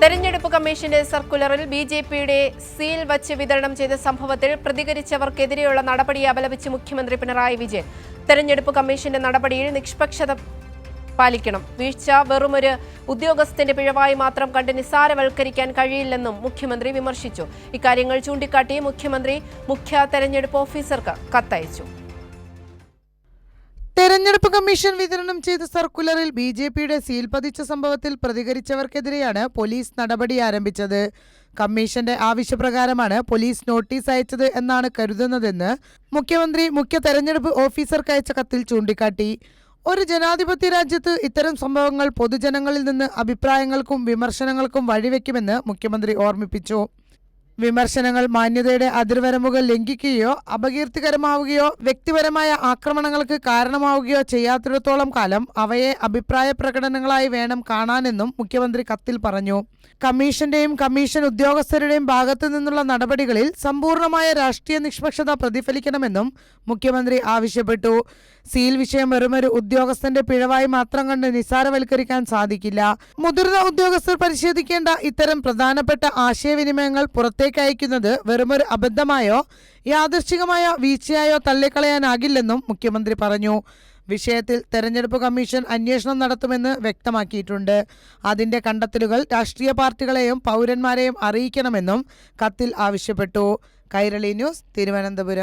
തെരഞ്ഞെടുപ്പ് കമ്മീഷന്റെ സർക്കുലറിൽ ബിജെപിയുടെ സീൽ വച്ച് വിതരണം ചെയ്ത സംഭവത്തിൽ പ്രതികരിച്ചവർക്കെതിരെയുള്ള നടപടിയെ അപലപിച്ച് മുഖ്യമന്ത്രി പിണറായി വിജയൻ. തെരഞ്ഞെടുപ്പ് കമ്മീഷന്റെ നടപടിയിൽ നിഷ്പക്ഷത പാലിക്കണം. വീഴ്ച വെറുമൊരു ഉദ്യോഗസ്ഥന്റെ പിഴവായി മാത്രം കണ്ട് നിസ്സാരവൽക്കരിക്കാൻ കഴിയില്ലെന്നും മുഖ്യമന്ത്രി വിമർശിച്ചു. ഇക്കാര്യങ്ങൾ ചൂണ്ടിക്കാട്ടി മുഖ്യമന്ത്രി മുഖ്യ തെരഞ്ഞെടുപ്പ് ഓഫീസർക്ക് കത്തയച്ചു. തെരഞ്ഞെടുപ്പ് കമ്മീഷൻ വിതരണം ചെയ്ത സർക്കുലറിൽ ബിജെപിയുടെ സീൽ പതിച്ച സംഭവത്തിൽ പ്രതികരിച്ചവർക്കെതിരെയാണ് പോലീസ് നടപടി ആരംഭിച്ചത്. കമ്മീഷന്റെ ആവശ്യപ്രകാരമാണ് പോലീസ് നോട്ടീസ് അയച്ചത് എന്നാണ് കരുതുന്നതെന്ന് മുഖ്യമന്ത്രി മുഖ്യ തെരഞ്ഞെടുപ്പ് ഓഫീസർക്ക് അയച്ച കത്തിൽ ചൂണ്ടിക്കാട്ടി. ഒരു ജനാധിപത്യ രാജ്യത്ത് ഇത്തരം സംഭവങ്ങൾ പൊതുജനങ്ങളിൽ നിന്ന് അഭിപ്രായങ്ങൾക്കും വിമർശനങ്ങൾക്കും വഴിവെക്കുമെന്ന് മുഖ്യമന്ത്രി ഓർമ്മിപ്പിച്ചു. വിമർശനങ്ങൾ മാന്യതയുടെ അതിർവരമ്പുകൾ ലംഘിക്കുകയോ അപകീർത്തികരമാവുകയോ വ്യക്തിപരമായ ആക്രമണങ്ങൾക്ക് കാരണമാവുകയോ ചെയ്യാത്തിടത്തോളം കാലം അവയെ അഭിപ്രായ പ്രകടനങ്ങളായി വേണം കാണാനെന്നും മുഖ്യമന്ത്രി കത്തിൽ പറഞ്ഞു. കമ്മീഷന്റെയും കമ്മീഷൻ ഉദ്യോഗസ്ഥരുടെയും ഭാഗത്തു നിന്നുള്ള നടപടികളിൽ സമ്പൂർണമായ രാഷ്ട്രീയ നിഷ്പക്ഷത പ്രതിഫലിക്കണമെന്നും മുഖ്യമന്ത്രി ആവശ്യപ്പെട്ടു. സീൽ വിഷയം വെറുമൊരു ഉദ്യോഗസ്ഥന്റെ പിഴവായി മാത്രം കണ്ട് നിസ്സാരവൽക്കരിക്കാൻ സാധിക്കില്ല. മുതിർന്ന ഉദ്യോഗസ്ഥർ പരിശോധിക്കേണ്ട ഇത്തരം പ്രധാനപ്പെട്ട ആശയവിനിമയങ്ങൾ പുറത്തേക്ക് അയക്കുന്നത് വെറുമൊരു അബദ്ധമായോ യാദൃശ്ചികമായ വീഴ്ചയായോ തള്ളിക്കളയാനാകില്ലെന്നും മുഖ്യമന്ത്രി പറഞ്ഞു. വിഷയത്തിൽ തെരഞ്ഞെടുപ്പ് കമ്മീഷൻ അന്വേഷണം നടത്തുമെന്ന് വ്യക്തമാക്കിയിട്ടുണ്ട്. അതിന്റെ കണ്ടെത്തലുകൾ രാഷ്ട്രീയ പാർട്ടികളെയും പൗരന്മാരെയും അറിയിക്കണമെന്നും കത്തിൽ ആവശ്യപ്പെട്ടു. കൈരളി ന്യൂസ്, തിരുവനന്തപുരം.